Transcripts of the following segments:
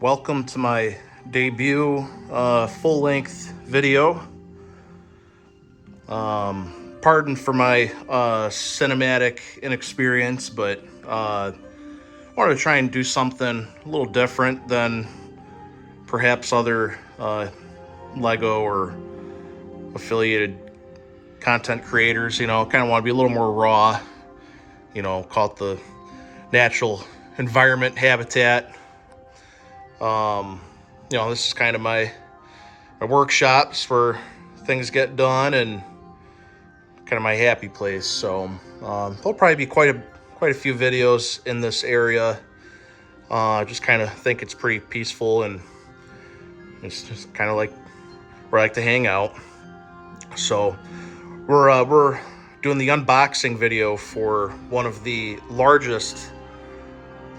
Welcome to my debut full-length video. Pardon for my cinematic inexperience, but I wanted to try and do something a little different than perhaps other Lego or affiliated content creators. Kind of want to be a little more raw, call it the natural environment habitat. This is kind of my workshops where things get done and kind of my happy place. So there'll probably be quite a few videos in this area. Just kind of think it's pretty peaceful and it's just kind of like where I like to hang out. So we're doing the unboxing video for one of the largest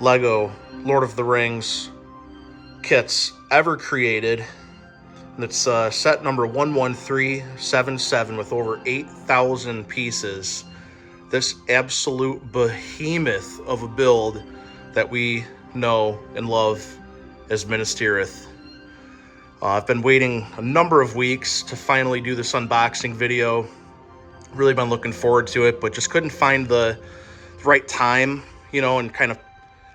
Lego Lord of the Rings kits ever created. And it's set number 11377 with over 8,000 pieces. This absolute behemoth of a build that we know and love as Minis Tirith. I've been waiting a number of weeks to finally do this unboxing video. Really been looking forward to it, but just couldn't find the right time, and kind of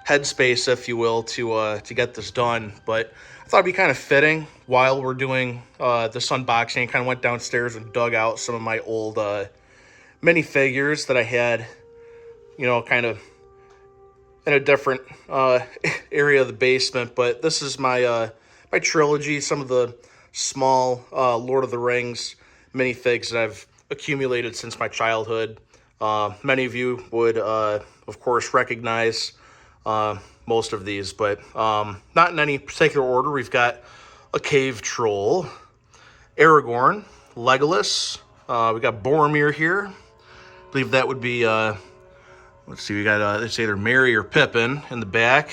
headspace, if you will, to get this done. But I thought it'd be kind of fitting while we're doing this unboxing. I kind of went downstairs and dug out some of my old minifigures that I had, kind of in a different area of the basement. But this is my my trilogy, some of the small Lord of the Rings minifigs that I've accumulated since my childhood. Many of you would, of course, recognize most of these, but not in any particular order. We've got a cave troll, Aragorn, Legolas. We got Boromir here. I believe that would be, let's see, we got it's either Merry or Pippin in the back.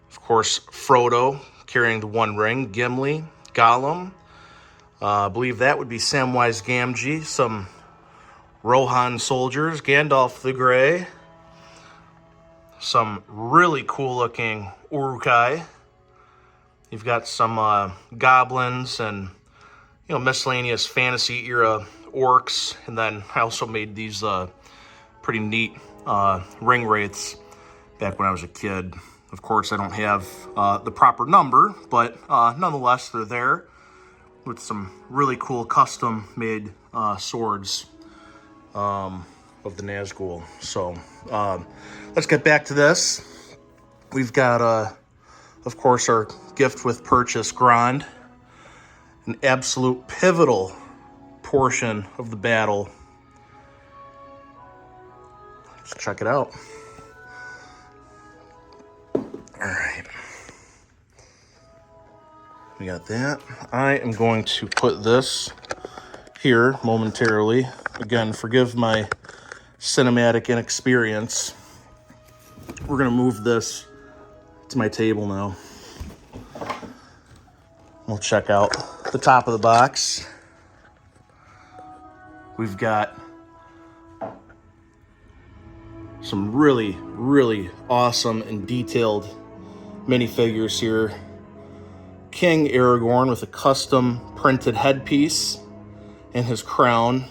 Of course, Frodo carrying the One Ring, Gimli, Gollum. I believe that would be Samwise Gamgee, some Rohan soldiers, Gandalf the Grey. Some really cool looking Uruk-hai. You've got some goblins and miscellaneous fantasy era orcs, and then I also made these pretty neat ring wraiths back when I was a kid. Of course, I don't have the proper number, but nonetheless, they're there with some really cool custom made swords of the Nazgul. So let's get back to this. We've got, of course, our gift with purchase Grand, an absolute pivotal portion of the battle. Let's check it out. All right. We got that. I am going to put this here momentarily. Again, forgive my cinematic inexperience. We're going to move this to my table now. We'll check out the top of the box. We've got some really, really awesome and detailed minifigures here. King Aragorn with a custom printed headpiece and his crown.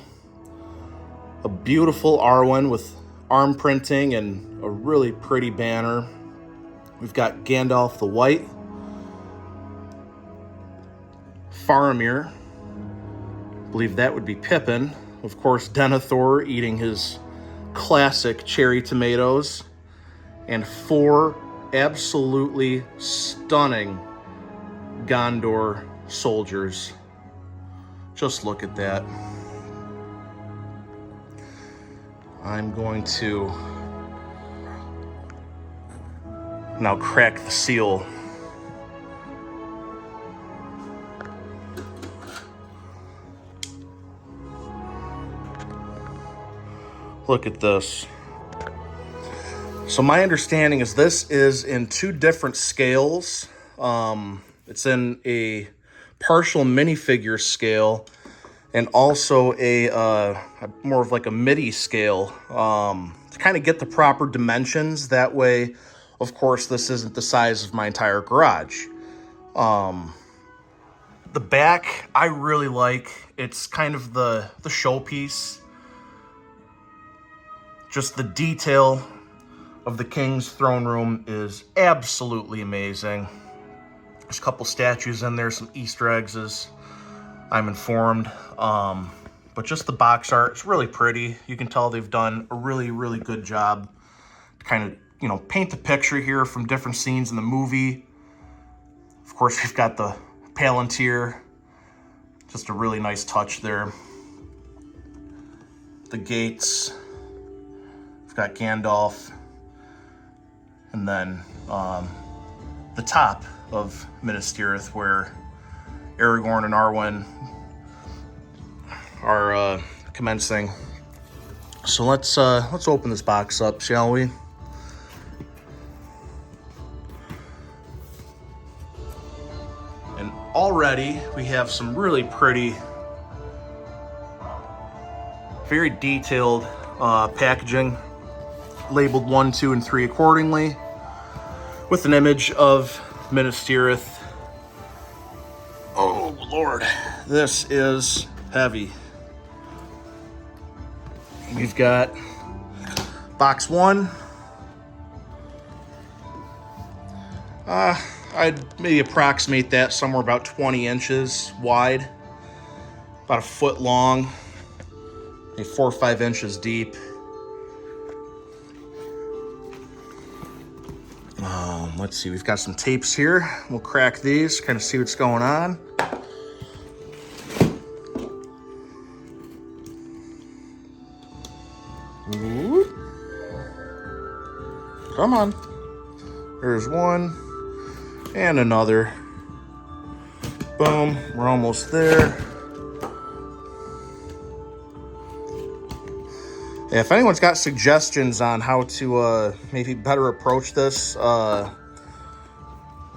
A beautiful Arwen with arm printing and a really pretty banner. We've got Gandalf the White. Faramir. I believe that would be Pippin. Of course, Denethor eating his classic cherry tomatoes. And 4 absolutely stunning Gondor soldiers. Just look at that. I'm going to now crack the seal. Look at this. So my understanding is this is in 2 different scales. It's in a partial minifigure scale and also a more of like a MIDI scale to kind of get the proper dimensions. That way Of course, this isn't the size of my entire garage. The back, I really like. It's kind of the showpiece. Just the detail of the King's throne room is absolutely amazing. There's a couple statues in there, some Easter eggs, as I'm informed. But just the box art, it's really pretty. You can tell they've done a really, really good job to kind of, you know, paint the picture here from different scenes in the movie. Of course, we've got the Palantir. Just a really nice touch there. The gates. We've got Gandalf. And then the top of Minis Tirith, where Aragorn and Arwen are commencing. So let's open this box up, shall we? And already we have some really pretty, very detailed packaging, labeled 1, 2, and 3 accordingly, with an image of Minis Tirith. Oh Lord, this is heavy. We've got box 1. I'd maybe approximate that somewhere about 20 inches wide, about a foot long, maybe 4 or 5 inches deep. Let's see, we've got some tapes here. We'll crack these, kind of see what's going on. Ooh. Come on. There's one and another. Boom, we're almost there. Yeah, if anyone's got suggestions on how to maybe better approach this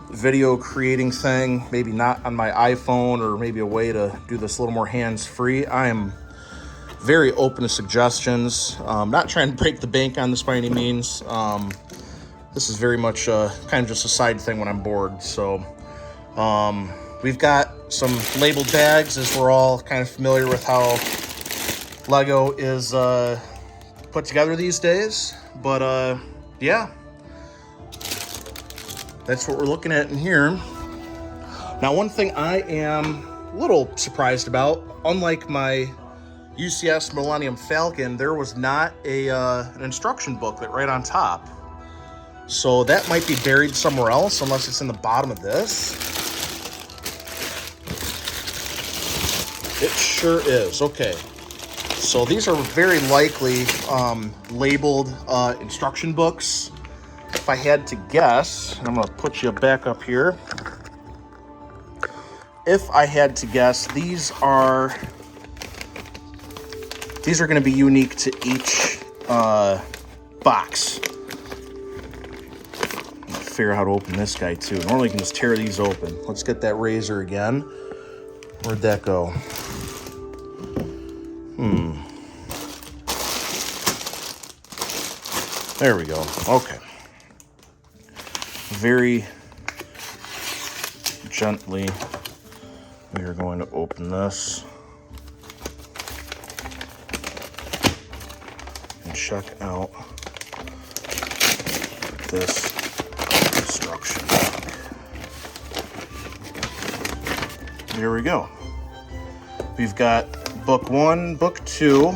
video creating thing, maybe not on my iPhone, or maybe a way to do this a little more hands-free, I am very open to suggestions. Not trying to break the bank on this by any means. This is very much kind of just a side thing when I'm bored. So we've got some labeled bags, as we're all kind of familiar with how Lego is put together these days. But yeah, that's what we're looking at in here. Now, one thing I am a little surprised about, unlike my UCS Millennium Falcon, there was not an instruction booklet right on top. So that might be buried somewhere else, unless it's in the bottom of this. It sure is. Okay. So these are very likely labeled instruction books. If I had to guess, and I'm going to put you back up here. If I had to guess, these are going to be unique to each box. Figure out how to open this guy too. Normally you can just tear these open. Let's get that razor again. Where'd that go? There we go. Okay. Very gently, we are going to open this and check out this instruction book. There we go. We've got book 1, book 2,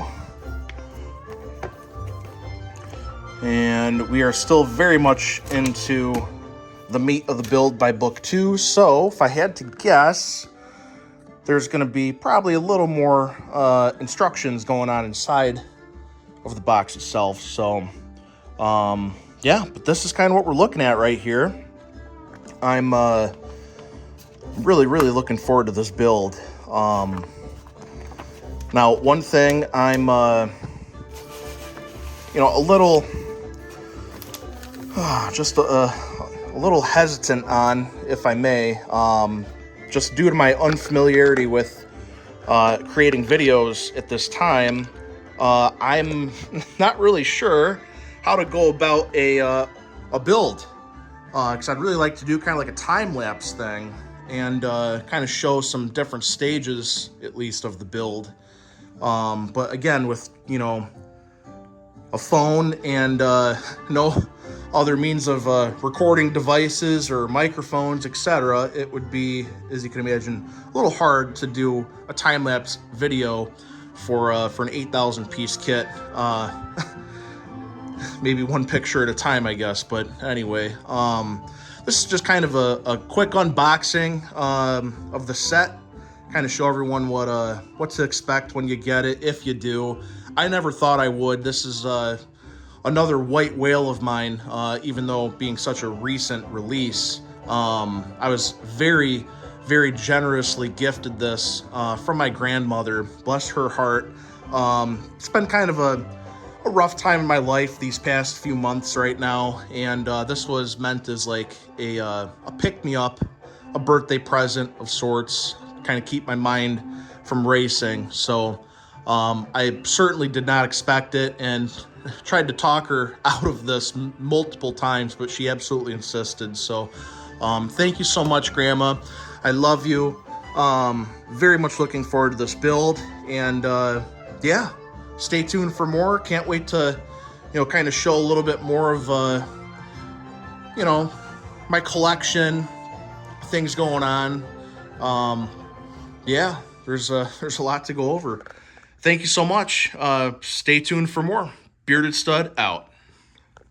and we are still very much into the meat of the build by book 2. So if I had to guess, there's going to be probably a little more instructions going on inside of the box itself. So yeah, but this is kind of what we're looking at right here. I'm really looking forward to this build. Now, one thing I'm you know, a little just a little hesitant on, if I may, just due to my unfamiliarity with creating videos at this time. I'm not really sure how to go about a build because I'd really like to do kind of like a time-lapse thing and kind of show some different stages, at least, of the build. But again, with, you know, a phone and no other means of recording devices or microphones, etc., it would be, as you can imagine, a little hard to do a time-lapse video for an 8,000 piece kit. Maybe one picture at a time, I guess. But anyway, this is just kind of a quick unboxing of the set. Kind of show everyone what to expect when you get it, if you do. I never thought I would. This is another white whale of mine, even though being such a recent release. I was very, very generously gifted this from my grandmother. Bless her heart. It's been kind of a rough time in my life these past few months right now, and this was meant as like a pick-me-up, a birthday present of sorts, kind of keep my mind from racing. So I certainly did not expect it, and tried to talk her out of this multiple times, but she absolutely insisted. So thank you so much, Grandma. I love you. Very much looking forward to this build, and yeah, stay tuned for more. Can't wait to, you know, kind of show a little bit more of, you know, my collection, things going on. Yeah, there's a lot to go over. Thank you so much. Stay tuned for more. Bearded Stud out.